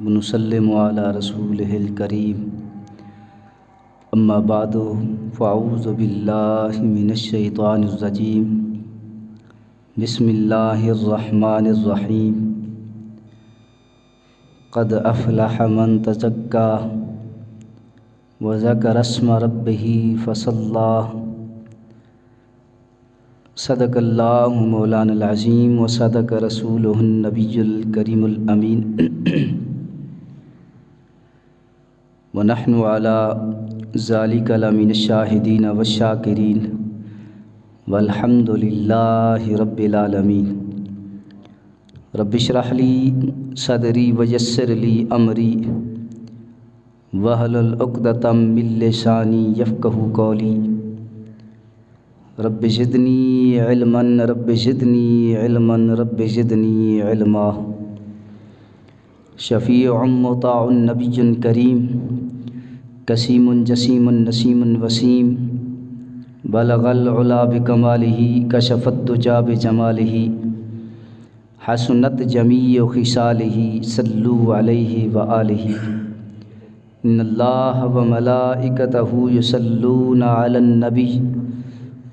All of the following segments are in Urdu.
ونسلم علی رسولہ الکریم اما بعد فاعوذ باللہ من الشیطان الرجیم بسم اللہ الرحمن الرحیم قد افلح من تزکا وذکر اسم ربہ فصلی صدق اللہ مولانا العظیم وصدق رسولہ النبی الکریم الامین ونحن علی ذالک لمن الشاہدین والشاکرین والحمد للہ رب العالمین رب اشرح لی صدری ویسر لی امری واحلل عقدۃ من لسانی یفقہوا قولی رب زدنی علما رب زدنی علما رب زدنی علما شفیع مطاع نبی کریم کسیم جسیم نسیم وسیم بلغ العلا بکمالہ کشف الدجی بجمالہ حسنت جمیع خصالہ صلوا علیہ وآلہ ان اللہ وملائکتہ یصلون علی النبی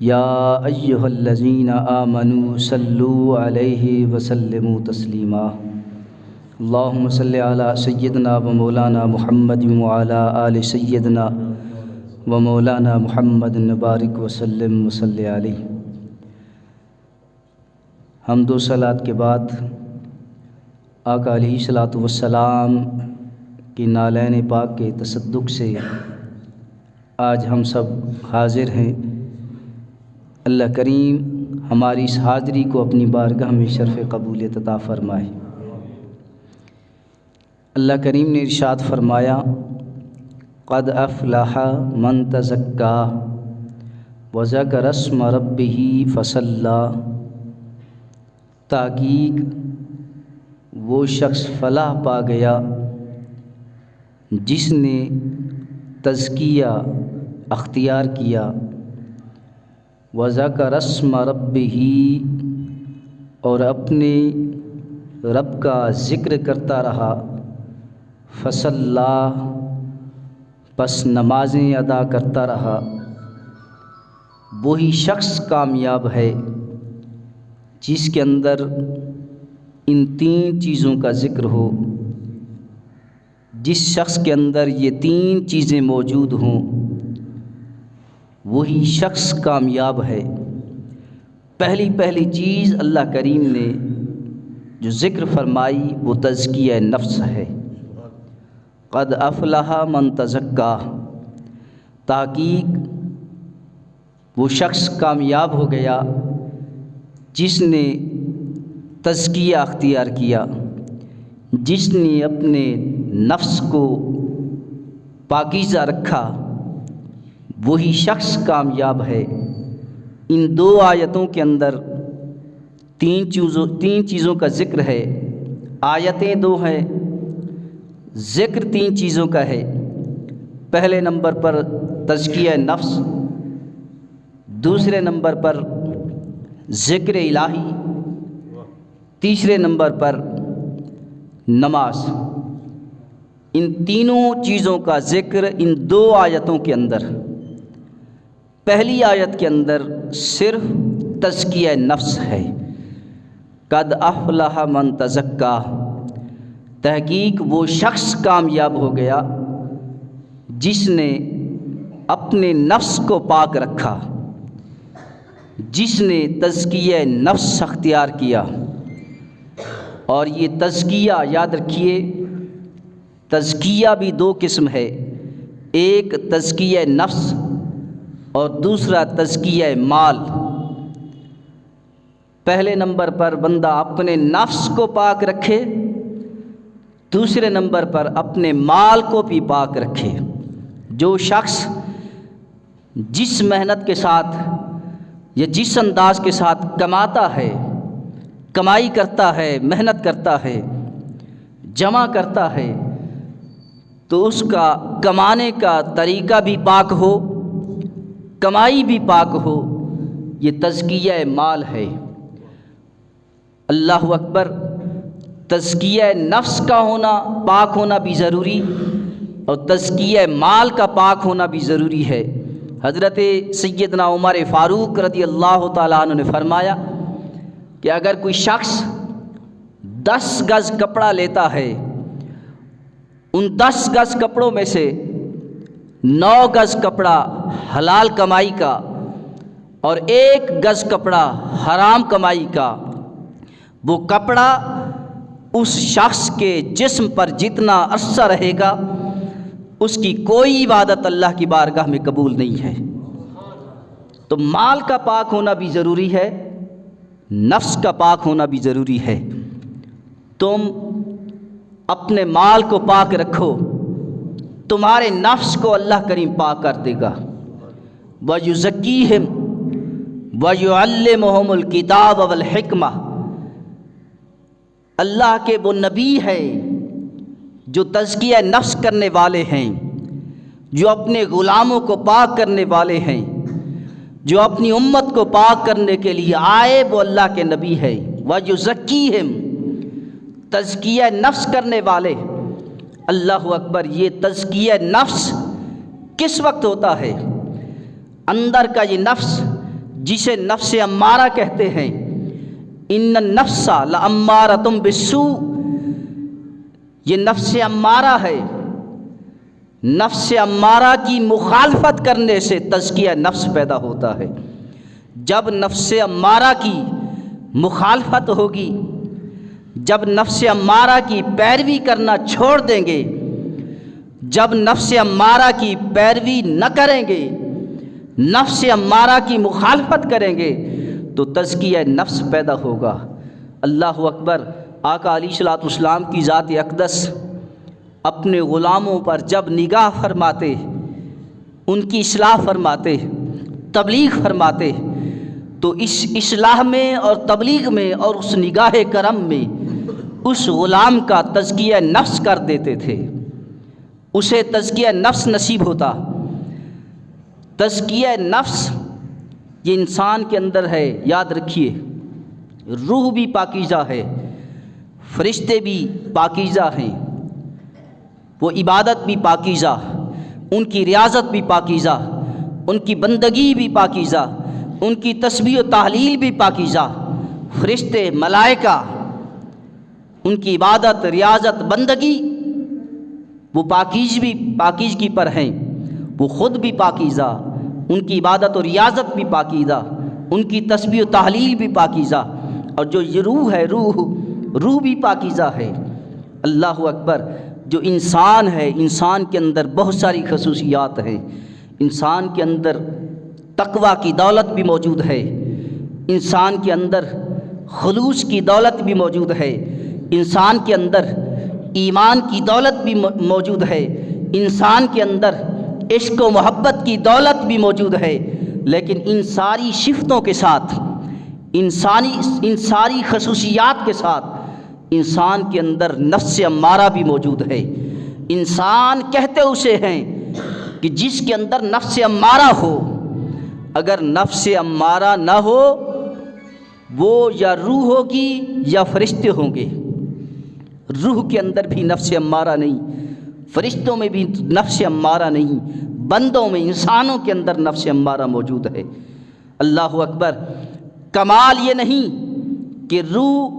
یا ایہا الذین آمنوا صلوا علیہ وسلموا تسلیما اللہم صلی علی سیدنا و مولانا محمد وعلی آل سیدنا و مولانا محمد مبارک وسلم وصلی علیہ۔ حمد و صلوات کے بعد آقا علیہ الصلوۃ والسلام کی نالین پاک کے تصدق سے آج ہم سب حاضر ہیں۔ اللہ کریم ہماری اس حاضری کو اپنی بارگاہ میں شرف قبولیت عطا فرمائے۔ اللہ کریم نے ارشاد فرمایا قد افلح من تزکا وذکر اسم ربہ فصلی، تحقیق وہ شخص فلاح پا گیا جس نے تزکیہ اختیار کیا، وذکر اسم ربہ اور اپنے رب کا ذکر کرتا رہا، فصلی پس نمازیں ادا کرتا رہا۔ وہی شخص کامیاب ہے جس کے اندر ان تین چیزوں کا ذکر ہو۔ جس شخص کے اندر یہ تین چیزیں موجود ہوں وہی شخص کامیاب ہے۔ پہلی چیز اللہ کریم نے جو ذکر فرمائی وہ تزکیہ نفس ہے۔ قد افلح من تزکا، تحقیق وہ شخص کامیاب ہو گیا جس نے تزکیہ اختیار کیا، جس نے اپنے نفس کو پاکیزہ رکھا، وہی شخص کامیاب ہے۔ ان دو آیتوں کے اندر تین چیزوں کا ذکر ہے۔ آیتیں دو ہیں، ذکر تین چیزوں کا ہے۔ پہلے نمبر پر تزکیہ نفس، دوسرے نمبر پر ذکر الہی، تیسرے نمبر پر نماز۔ ان تینوں چیزوں کا ذکر ان دو آیتوں کے اندر۔ پہلی آیت کے اندر صرف تزکیہ نفس ہے، قد افلح من تزکا، تحقیق وہ شخص کامیاب ہو گیا جس نے اپنے نفس کو پاک رکھا، جس نے تزکیہ نفس اختیار کیا۔ اور یہ تزکیہ یاد رکھیے، تزکیہ بھی دو قسم ہے، ایک تزکیہ نفس اور دوسرا تزکیہ مال۔ پہلے نمبر پر بندہ اپنے نفس کو پاک رکھے، دوسرے نمبر پر اپنے مال کو بھی پاک رکھے۔ جو شخص جس محنت کے ساتھ یا جس انداز کے ساتھ کماتا ہے، کمائی کرتا ہے، محنت کرتا ہے، جمع کرتا ہے، تو اس کا کمانے کا طریقہ بھی پاک ہو، کمائی بھی پاک ہو، یہ تزکیہ مال ہے۔ اللہ اکبر، تزکیہ نفس کا ہونا، پاک ہونا بھی ضروری، اور تزکیہ مال کا پاک ہونا بھی ضروری ہے۔ حضرت سیدنا عمر فاروق رضی اللہ تعالیٰ عنہ نے فرمایا کہ اگر کوئی شخص 10 گز کپڑا لیتا ہے، ان 10 گز کپڑوں میں سے 9 گز کپڑا حلال کمائی کا اور 1 گز کپڑا حرام کمائی کا، وہ کپڑا اس شخص کے جسم پر جتنا عرصہ رہے گا اس کی کوئی عبادت اللہ کی بارگاہ میں قبول نہیں ہے۔ تو مال کا پاک ہونا بھی ضروری ہے، نفس کا پاک ہونا بھی ضروری ہے۔ تم اپنے مال کو پاک رکھو، تمہارے نفس کو اللہ کریم پاک کر دے گا۔ وَيُزَكِّيهِمْ وَيُعَلِّمُهُمُ الْكِتَابَ وَالْحِكْمَةَ، اللہ کے وہ نبی ہیں جو تزکیہ نفس کرنے والے ہیں، جو اپنے غلاموں کو پاک کرنے والے ہیں، جو اپنی امت کو پاک کرنے کے لیے آئے، وہ اللہ کے نبی ہے۔ وَيُزَكِّيهِمْ، تزکیہ نفس کرنے والے۔ اللہ اکبر، یہ تزکیہ نفس کس وقت ہوتا ہے؟ اندر کا یہ نفس جسے نفس امارہ کہتے ہیں، ان النفس لامارۃ بالسوء، یہ نفس امارہ ہے۔ نفس امارہ کی مخالفت کرنے سے تزکیہ نفس پیدا ہوتا ہے۔ جب نفس امارہ کی مخالفت ہوگی، جب نفس امارہ کی پیروی کرنا چھوڑ دیں گے، جب نفس امارہ کی پیروی نہ کریں گے، نفس امارہ کی مخالفت کریں گے، تو تزکیہ نفس پیدا ہوگا۔ اللہ اکبر، آقا علیہ الصلوۃ والسلام کی ذات اقدس اپنے غلاموں پر جب نگاہ فرماتے، ان کی اصلاح فرماتے، تبلیغ فرماتے، تو اس اصلاح میں اور تبلیغ میں اور اس نگاہ کرم میں اس غلام کا تزکیہ نفس کر دیتے تھے، اسے تزکیہ نفس نصیب ہوتا۔ تزکیہ نفس یہ انسان کے اندر ہے، یاد رکھیے۔ روح بھی پاکیزہ ہے، فرشتے بھی پاکیزہ ہیں، وہ عبادت بھی پاکیزہ، ان کی ریاضت بھی پاکیزہ، ان کی بندگی بھی پاکیزہ، ان کی تسبیح و تحلیل بھی پاکیزہ۔ فرشتے، ملائکہ، ان کی عبادت، ریاضت، بندگی وہ پاکیزگی پر ہیں، وہ خود بھی پاکیزہ، ان کی عبادت و ریاضت بھی پاکیزہ، ان کی تسبیح و تحلیل بھی پاکیزہ، اور جو یہ روح ہے، روح بھی پاکیزہ ہے۔ اللہ اکبر، جو انسان ہے، انسان کے اندر بہت ساری خصوصیات ہیں۔ انسان کے اندر تقویٰ کی دولت بھی موجود ہے، انسان کے اندر خلوص کی دولت بھی موجود ہے، انسان کے اندر ایمان کی دولت بھی موجود ہے، انسان کے اندر عشق و محبت کی دولت بھی موجود ہے۔ لیکن ان ساری صفتوں کے ساتھ، ان ساری خصوصیات کے ساتھ انسان کے اندر نفس امارہ بھی موجود ہے۔ انسان کہتے اسے ہیں کہ جس کے اندر نفس امارہ ہو، اگر نفس امارہ نہ ہو وہ یا روح ہوگی یا فرشتے ہوں گے۔ روح کے اندر بھی نفس امارہ نہیں، فرشتوں میں بھی نفس امارہ نہیں، بندوں میں، انسانوں کے اندر نفس امارہ موجود ہے۔ اللہ اکبر، کمال یہ نہیں کہ روح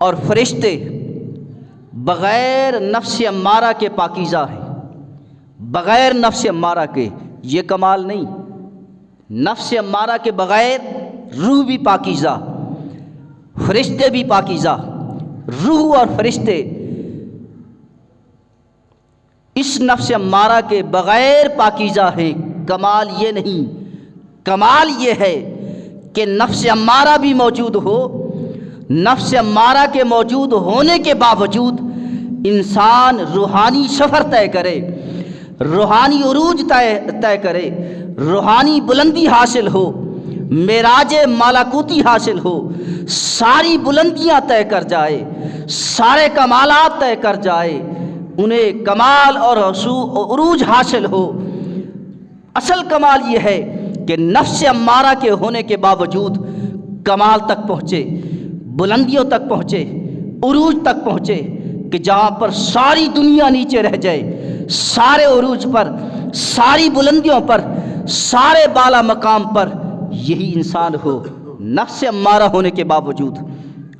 اور فرشتے بغیر نفس امارہ کے پاکیزہ ہیں، بغیر نفس امارہ کے، یہ کمال نہیں۔ نفس امارہ کے بغیر روح بھی پاکیزہ، فرشتے بھی پاکیزہ۔ روح اور فرشتے اس نفس امارہ کے بغیر پاکیزہ ہیں۔ کمال یہ نہیں، کمال یہ ہے کہ نفس امارہ بھی موجود ہو، نفس امارہ کے موجود ہونے کے باوجود انسان روحانی سفر طے کرے، روحانی عروج طے کرے، روحانی بلندی حاصل ہو، معراج ملکوتی حاصل ہو، ساری بلندیاں طے کر جائے، سارے کمالات طے کر جائے، انہیں کمال اور عروج حاصل ہو۔ اصل کمال یہ ہے کہ نفس امارہ کے ہونے کے باوجود کمال تک پہنچے، بلندیوں تک پہنچے، عروج تک پہنچے کہ جہاں پر ساری دنیا نیچے رہ جائے، سارے عروج پر، ساری بلندیوں پر، سارے بالا مقام پر یہی انسان ہو، نفس امارہ ہونے کے باوجود۔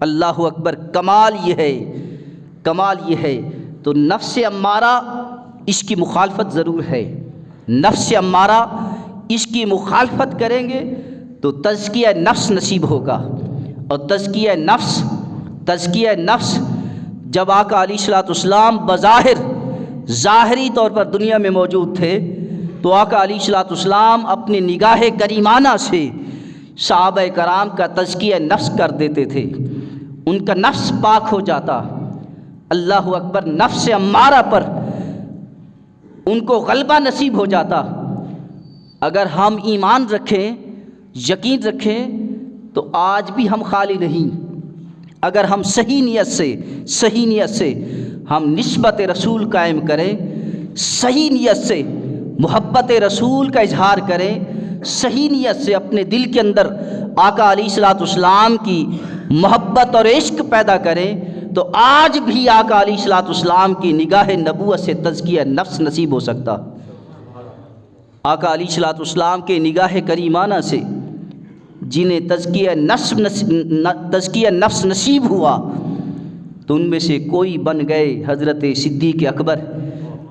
اللہ اکبر، کمال یہ ہے، کمال یہ ہے۔ تو نفس امارہ اس کی مخالفت ضرور ہے، نفس امارہ اس کی مخالفت کریں گے تو تزکیہ نفس نصیب ہوگا۔ اور تزکیہ نفس جب آقا علیہ الصلوۃ والسلام بظاہر ظاہری طور پر دنیا میں موجود تھے تو آقا علیہ الصلوۃ والسلام اپنی نگاہ کریمانہ سے صحابہ کرام کا تزکیہ نفس کر دیتے تھے، ان کا نفس پاک ہو جاتا۔ اللہ اکبر، نفس امارہ پر ان کو غلبہ نصیب ہو جاتا۔ اگر ہم ایمان رکھیں، یقین رکھیں تو آج بھی ہم خالی نہیں۔ اگر ہم صحیح نیت سے ہم نسبت رسول قائم کریں، صحیح نیت سے محبت رسول کا اظہار کریں، صحیح نیت سے اپنے دل کے اندر آقا علیہ الصلوۃ والسلام کی محبت اور عشق پیدا کریں تو آج بھی آقا علیہ الصلوۃ والسلام کی نگاہ نبوت سے تزکیہ نفس نصیب ہو سکتا۔ آقا علیہ الصلوۃ والسلام کے نگاہ کریمانہ سے جنہیں تزکیہ نفس نصیب ہوا تو ان میں سے کوئی بن گئے حضرت صدیق اکبر،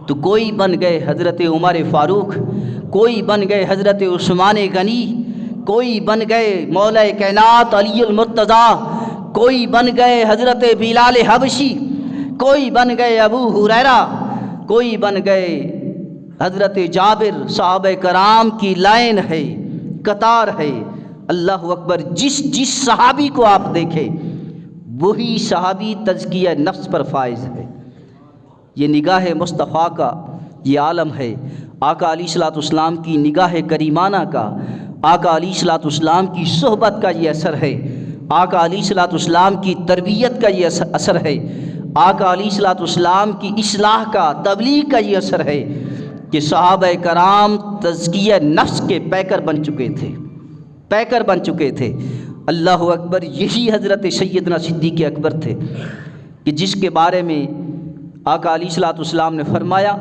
تو کوئی بن گئے حضرت عمر فاروق، کوئی بن گئے حضرت عثمان غنی، کوئی بن گئے مولا کائنات علی المرتضیٰ، کوئی بن گئے حضرت بلال حبشی، کوئی بن گئے ابو ہریرہ، کوئی بن گئے حضرت جابر۔ صحابہ کرام کی لائن ہے، قطار ہے۔ اللہ اکبر، جس صحابی کو آپ دیکھیں وہی صحابی تزکیہ نفس پر فائز ہے۔ یہ نگاہ مصطفیٰ کا یہ عالم ہے، آقا علیہ الصلوۃ والسلام کی نگاہ کریمانہ کا، آقا علیہ الصلوۃ والسلام کی صحبت کا یہ اثر ہے، آقا علیہ الصلوۃ والسلام کی تربیت کا یہ اثر ہے، آقا علیہ الصلوۃ والسلام کی اصلاح کا، تبلیغ کا یہ اثر ہے کہ صحابہ کرام تزکیہ نفس کے پیکر بن چکے تھے۔ اللہ اکبر، یہی حضرت سیدنا صدیق اکبر تھے کہ جس کے بارے میں آقا علیہ الصلوۃ والسلام نے فرمایا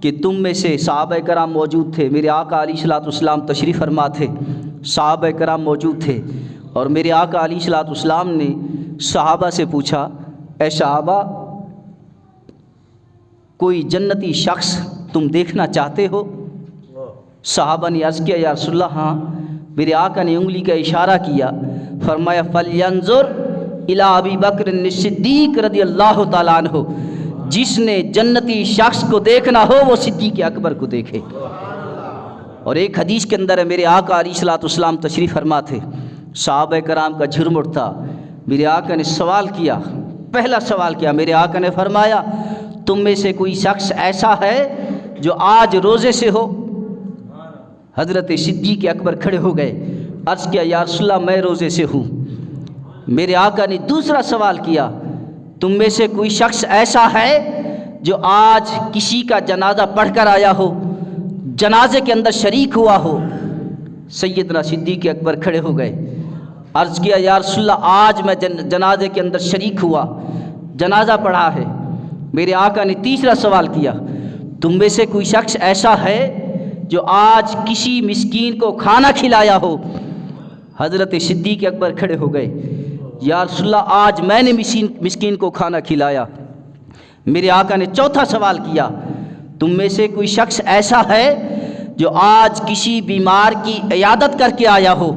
کہ تم میں سے صحابہ کرام موجود تھے، میرے آقا علیہ الصلوۃ والسلام تشریف فرما تھے، صحابہ کرام موجود تھے، اور میرے آقا علیہ الصلوۃ والسلام نے صحابہ سے پوچھا، اے صحابہ کوئی جنتی شخص تم دیکھنا چاہتے ہو؟ صحابہ نے عرض کیا، یا رسول اللہ ہاں۔ میرے آقا نے انگلی کا اشارہ کیا، فرمایا فَلْيَنْظُرْ إِلَىٰ أَبِي بَكْرٍ الصِّدِّيقِ رضی اللہ تعالیٰ عنہ، جس نے جنتی شخص کو دیکھنا ہو وہ صدیق اکبر کو دیکھے۔ اور ایک حدیث کے اندر ہے میرے آقا علیہ الصلوۃ والسلام تشریف فرما تھے، صحابہ کرام کا جھرم اٹھا، میرے آقا نے سوال کیا، پہلا سوال کیا، میرے آقا نے فرمایا تم میں سے کوئی شخص ایسا ہے جو آج روزے سے ہو؟ حضرت صدیق اکبر کھڑے ہو گئے، عرض کیا یا رسول اللہ میں روزے سے ہوں۔ میرے آقا نے دوسرا سوال کیا، تم میں سے کوئی شخص ایسا ہے جو آج کسی کا جنازہ پڑھ کر آیا ہو، جنازے کے اندر شریک ہوا ہو؟ سیدنا صدیق اکبر کھڑے ہو گئے، عرض کیا یا رسول اللہ آج میں جنازے کے اندر شریک ہوا، جنازہ پڑھا ہے۔ میرے آقا نے تیسرا سوال کیا، تم میں سے کوئی شخص ایسا ہے جو آج کسی مسکین کو کھانا کھلایا ہو؟ حضرت صدیق اکبر کھڑے ہو گئے، یا رسول اللہ آج میں نے مسکین کو کھانا کھلایا۔ میرے آقا نے چوتھا سوال کیا، تم میں سے کوئی شخص ایسا ہے جو آج کسی بیمار کی عیادت کر کے آیا ہو؟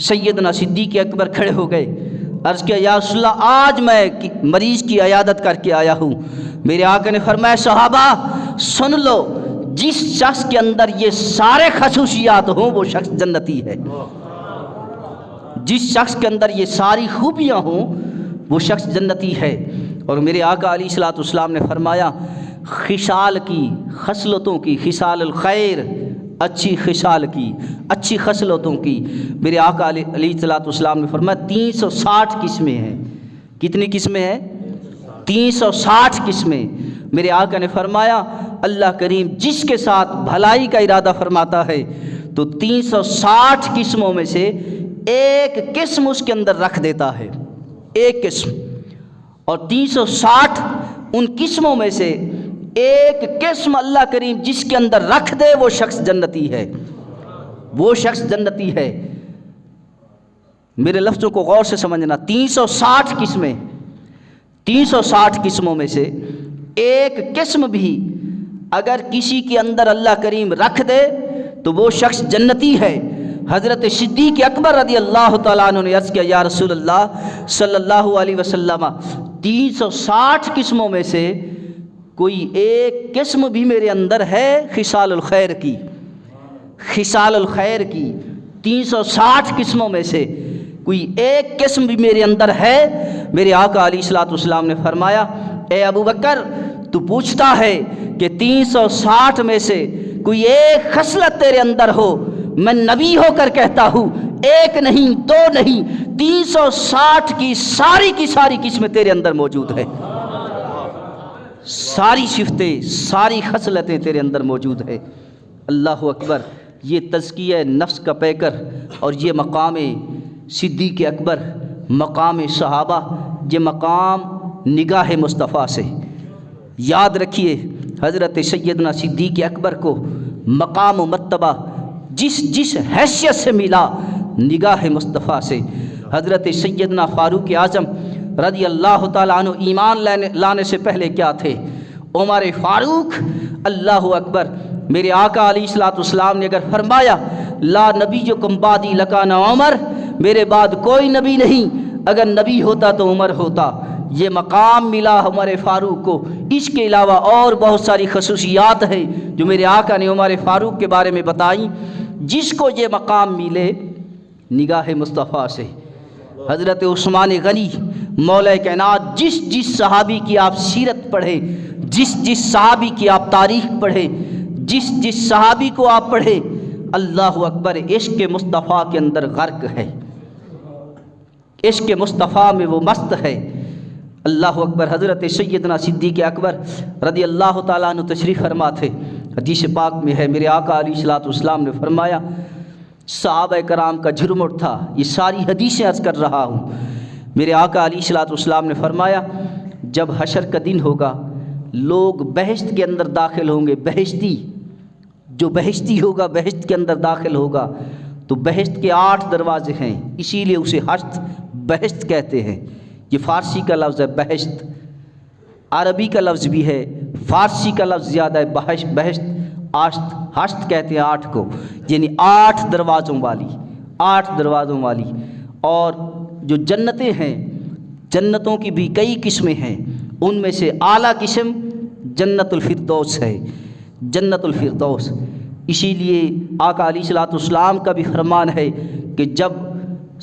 سیدنا صدیق اکبر کھڑے ہو گئے، عرض کیا یا رسول اللہ آج میں مریض کی عیادت کر کے آیا ہوں۔ میرے آقا نے فرمایا صحابہ سن لو، جس شخص کے اندر یہ سارے خصوصیات ہوں وہ شخص جنتی ہے، جس شخص کے اندر یہ ساری خوبیاں ہوں وہ شخص جنتی ہے۔ اور میرے آقا علیہ الصلوۃ والسلام نے فرمایا خصال کی، خصلتوں کی، خصال الخیر، اچھی خصال کی، اچھی خصلتوں کی، میرے آقا علیہ الصلوۃ والسلام نے فرمایا 360 قسمیں ہیں۔ کتنی قسمیں ہیں؟ 360 قسمیں۔ میرے آقا نے فرمایا اللہ کریم جس کے ساتھ بھلائی کا ارادہ فرماتا ہے تو 360 قسموں میں سے ایک قسم اس کے اندر رکھ دیتا ہے، ایک قسم۔ اور 360 ان قسموں میں سے ایک قسم اللہ کریم جس کے اندر رکھ دے وہ شخص جنتی ہے، وہ شخص جنتی ہے۔ میرے لفظوں کو غور سے سمجھنا، 360 قسمیں، 360 قسموں میں سے ایک قسم بھی اگر کسی کے اندر اللہ کریم رکھ دے تو وہ شخص جنتی ہے۔ حضرت صدیق اکبر رضی اللہ تعالیٰ عنہ نے عرض کیا، یا رسول اللہ صلی اللہ علیہ وسلم، 360 قسموں میں سے کوئی ایک قسم بھی میرے اندر ہے خصال الخیر کی، خصال الخیر کی 360 قسموں میں سے کوئی ایک قسم بھی میرے اندر ہے۔ میرے آقا علیہ الصلوۃ والسلام نے فرمایا، اے ابو بکر تو پوچھتا ہے کہ 360 میں سے کوئی ایک خصلت تیرے اندر ہو، میں نبی ہو کر کہتا ہوں ایک نہیں، دو نہیں، 360 کی ساری قسمیں تیرے اندر موجود ہے، ساری صفتیں، ساری خصلتیں تیرے اندر موجود ہے۔ اللہ اکبر، یہ تزکیہ نفس کا پیکر اور یہ مقام صدیق اکبر، مقام صحابہ، یہ مقام نگاہ مصطفیٰ سے۔ یاد رکھیے حضرت سیدنا صدیق اکبر کو مقام و مرتبہ جس حیثیت سے ملا نگاہ مصطفیٰ سے۔ حضرت سیدنا فاروق اعظم رضی اللہ تعالیٰ عنہ ایمان لانے سے پہلے کیا تھے؟ عمر فاروق۔ اللہ اکبر، میرے آقا علیہ الصلوۃ والسلام نے اگر فرمایا لا نبیکم بعدی لکان عمر، میرے بعد کوئی نبی نہیں، اگر نبی ہوتا تو عمر ہوتا۔ یہ مقام ملا عمر فاروق کو۔ اس کے علاوہ اور بہت ساری خصوصیات ہیں جو میرے آقا نے عمر فاروق کے بارے میں بتائیں، جس کو یہ مقام ملے نگاہ مصطفیٰ سے۔ حضرت عثمان غنی مولا کائنات، جس صحابی کی آپ سیرت پڑھیں، جس صحابی کی آپ تاریخ پڑھیں، جس صحابی کو آپ پڑھیں، اللہ اکبر، عشق مصطفیٰ کے اندر غرق ہے، عشق مصطفیٰ میں وہ مست ہے۔ اللہ اکبر، حضرت سیدنا صدیق اکبر رضی اللہ تعالیٰ عنہ تشریف فرما تھے۔ حدیث پاک میں ہے، میرے آقا علیہ الصلوۃ والسلام نے فرمایا، صحابہ کرام کا جھرمٹ تھا، یہ ساری حدیثیں عرض کر رہا ہوں۔ میرے آقا علیہ الصلوۃ والسلام نے فرمایا، جب حشر کا دن ہوگا لوگ بہشت کے اندر داخل ہوں گے، بہشتی جو بہشتی ہوگا بہشت کے اندر داخل ہوگا تو بہشت کے 8 دروازے ہیں، اسی لیے اسے حشت بہشت کہتے ہیں۔ یہ فارسی کا لفظ ہے بہشت، عربی کا لفظ بھی ہے، فارسی کا لفظ زیادہ ہے بہشت، حشت کہتے ہیں 8 کو، یعنی 8 دروازوں والی، 8 دروازوں والی۔ اور جو جنتیں ہیں، جنتوں کی بھی کئی قسمیں ہیں، ان میں سے اعلیٰ قسم جنت الفردوس ہے، جنت الفردوس۔ اسی لیے آقا علیہ الصلوۃ والسلام کا بھی فرمان ہے کہ جب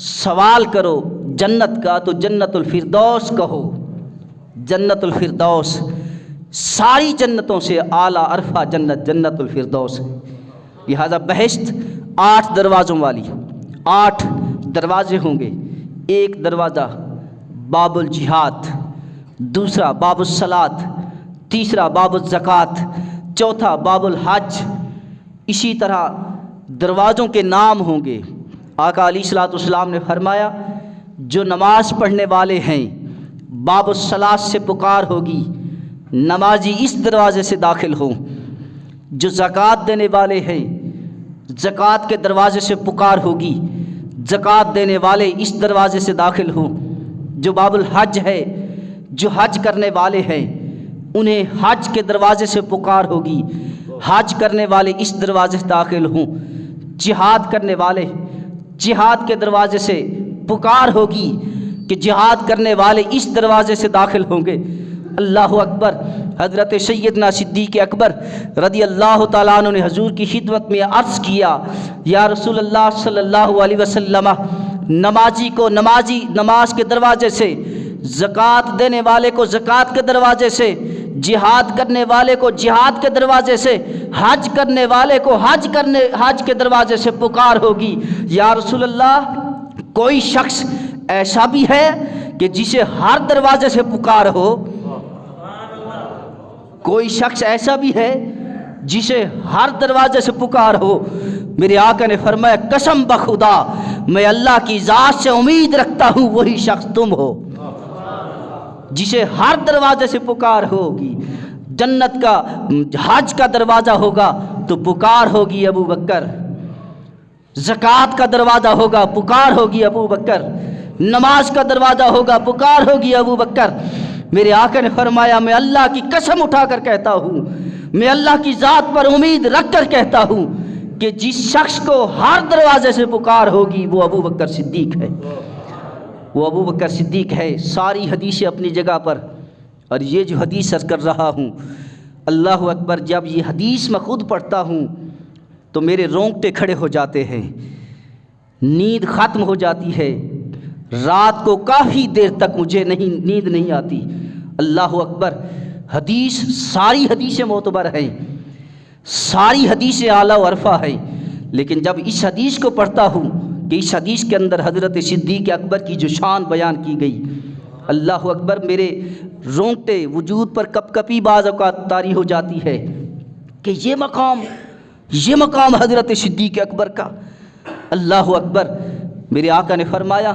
سوال کرو جنت کا تو جنت الفردوس کہو، جنت الفردوس۔ ساری جنتوں سے اعلیٰ عرفہ جنت جنت الفردوس ہے۔ لہذا بہشت 8 دروازوں والی، 8 دروازے ہوں گے۔ ایک دروازہ باب الجہاد، دوسرا باب الصلاۃ، تیسرا باب الزکوٰۃ، چوتھا باب الحج۔ اسی طرح دروازوں کے نام ہوں گے۔ آقا علیہ الصلوۃ والسلام نے فرمایا، جو نماز پڑھنے والے ہیں باب الصلاۃ سے پکار ہوگی، نمازی اس دروازے سے داخل ہوں۔ جو زکوٰۃ دینے والے ہیں زکوٰۃ کے دروازے سے پکار ہوگی، زکوٰۃ دینے والے اس دروازے سے داخل ہوں۔ جو باب الحج ہے، جو حج کرنے والے ہیں انہیں حج کے دروازے سے پکار ہوگی، حج کرنے والے اس دروازے سے داخل ہوں۔ جہاد کرنے والے جہاد کے دروازے سے پکار ہوگی کہ جہاد کرنے والے اس دروازے سے داخل ہوں گے۔ اللہ اکبر، حضرت سیدنا صدیق اکبر رضی اللہ تعالیٰ عنہ نے حضور کی خدمت میں عرض کیا، یا رسول اللہ صلی اللہ علیہ وسلم، نمازی کو نماز کے دروازے سے، زکوٰۃ دینے والے کو زکوٰۃ کے دروازے سے، جہاد کرنے والے کو جہاد کے دروازے سے، حج کرنے والے کو حج کے دروازے سے پکار ہوگی۔ یا رسول اللہ، کوئی شخص ایسا بھی ہے کہ جسے ہر دروازے سے پکار ہو؟ کوئی شخص ایسا بھی ہے جسے ہر دروازے سے پکار ہو؟ میرے آقا نے فرمایا، قسم بخدا میں اللہ کی ذات سے امید رکھتا ہوں وہی شخص تم ہو۔ جسے ہر دروازے سے پکار ہوگی، جنت کا حج کا دروازہ ہوگا تو پکار ہوگی ابو بکر، زکوٰۃ کا دروازہ ہوگا پکار ہوگی ابو بکر، نماز کا دروازہ ہوگا پکار ہوگی ابو بکر۔ میرے آقا نے فرمایا میں اللہ کی قسم اٹھا کر کہتا ہوں، میں اللہ کی ذات پر امید رکھ کر کہتا ہوں کہ جس شخص کو ہر دروازے سے پکار ہوگی وہ ابو بکر صدیق ہے، وہ ابو بکر صدیق ہے۔ ساری حدیثیں اپنی جگہ پر، اور یہ جو حدیث عرض کر رہا ہوں، اللہ اکبر، جب یہ حدیث میں خود پڑھتا ہوں تو میرے رونگٹے کھڑے ہو جاتے ہیں، نیند ختم ہو جاتی ہے، رات کو کافی دیر تک مجھے نیند نہیں آتی۔ اللہ اکبر، حدیث ساری حدیثیں معتبر ہیں، ساری حدیثیں اعلیٰ و عرفہ ہیں، لیکن جب اس حدیث کو پڑھتا ہوں کہ اس حدیث کے اندر حضرت صدیق اکبر کی جو شان بیان کی گئی، اللہ اکبر، میرے رونگٹے وجود پر کپ کپی بعض اوقات طاری ہو جاتی ہے کہ یہ مقام حضرت صدیق اکبر کا۔ اللہ اکبر، میرے آقا نے فرمایا،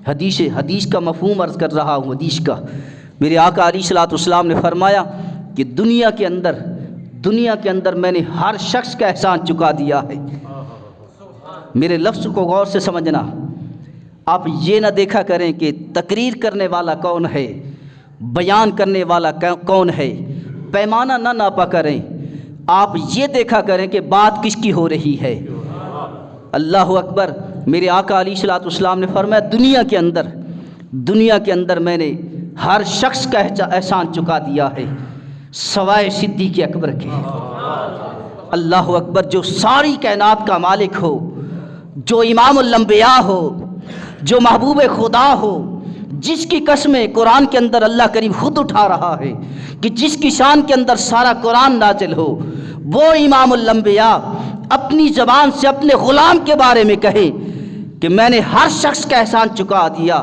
حدیث کا مفہوم عرض کر رہا ہوں، حدیث کا، میرے آقا علیہ الصلوۃ والسلام نے فرمایا کہ دنیا کے اندر میں نے ہر شخص کا احسان چکا دیا ہے۔ میرے لفظ کو غور سے سمجھنا، آپ یہ نہ دیکھا کریں کہ تقریر کرنے والا کون ہے، بیان کرنے والا کون ہے، پیمانہ نہ ناپا کریں، آپ یہ دیکھا کریں کہ بات کس کی ہو رہی ہے۔ اللہ اکبر، میرے آقا علیہ الصلوۃ والسلام نے فرمایا دنیا کے اندر میں نے ہر شخص کا احسان چکا دیا ہے سوائے صدیق اکبر کے۔ اللہ اکبر، جو ساری کائنات کا مالک ہو، جو امام الانبیاء ہو، جو محبوب خدا ہو، جس کی قسمیں قرآن کے اندر اللہ کریم خود اٹھا رہا ہے کہ جس کی شان کے اندر سارا قرآن نازل ہو، وہ امام الانبیاء اپنی زبان سے اپنے غلام کے بارے میں کہے کہ میں نے ہر شخص کا احسان چکا دیا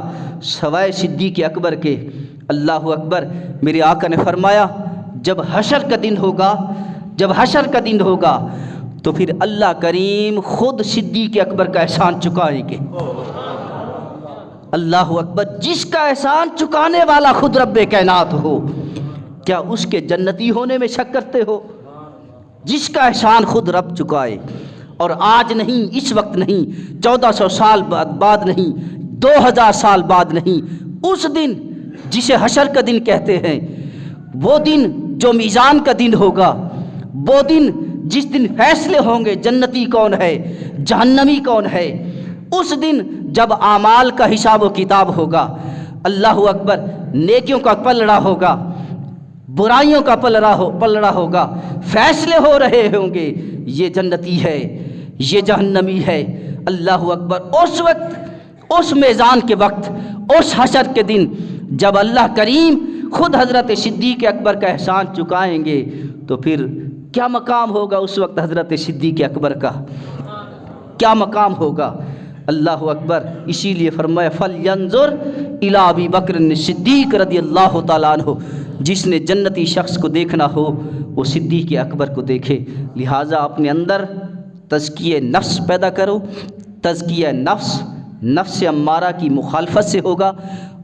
سوائے صدیق اکبر کے۔ اللہ اکبر، میرے آقا نے فرمایا جب حشر کا دن ہوگا تو پھر اللہ کریم خود صدیق اکبر کا احسان چکائیں گے۔ اللہ اکبر، جس کا احسان چکانے والا خود رب کائنات ہو، کیا اس کے جنتی ہونے میں شک کرتے ہو؟ جس کا احسان خود رب چکائے، اور آج نہیں، اس وقت نہیں، 1400 سال بعد نہیں، 2000 سال بعد نہیں، اس دن جسے حشر کا دن کہتے ہیں، وہ دن جو میزان کا دن ہوگا، وہ دن جس دن فیصلے ہوں گے جنتی کون ہے، جہنمی کون ہے، اس دن جب اعمال کا حساب و کتاب ہوگا، اللہ اکبر، نیکیوں کا پلڑا ہوگا، برائیوں کا پلڑا ہوگا، فیصلے ہو رہے ہوں گے، یہ جنتی ہے، یہ جہنمی ہے۔ اللہ اکبر، اس وقت، اس میزان کے وقت، اس حشر کے دن جب اللہ کریم خود حضرت صدیق اکبر کا احسان چکائیں گے تو پھر کیا مقام ہوگا اس وقت حضرت صدیق اکبر کا، کیا مقام ہوگا۔ اللہ اکبر، اسی لیے فرمایا فَلْيَنظُرْ إِلَىٰ أَبِي بَكْرٍ الصِّدِّيقِ رضی اللہ تعالیٰ عنہ، جس نے جنتی شخص کو دیکھنا ہو وہ صدیق اکبر کو دیکھے۔ لہٰذا اپنے اندر تزکیہ نفس پیدا کرو، تزکیہ نفس امارہ کی مخالفت سے ہوگا،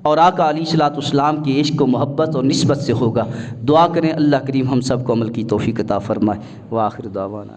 اور آقا علیہ الصلوۃ والسلام کی عشق و محبت اور نسبت سے ہوگا۔ دعا کریں اللہ کریم ہم سب کو عمل کی توفیق عطا فرمائے۔ وآخر دعوانا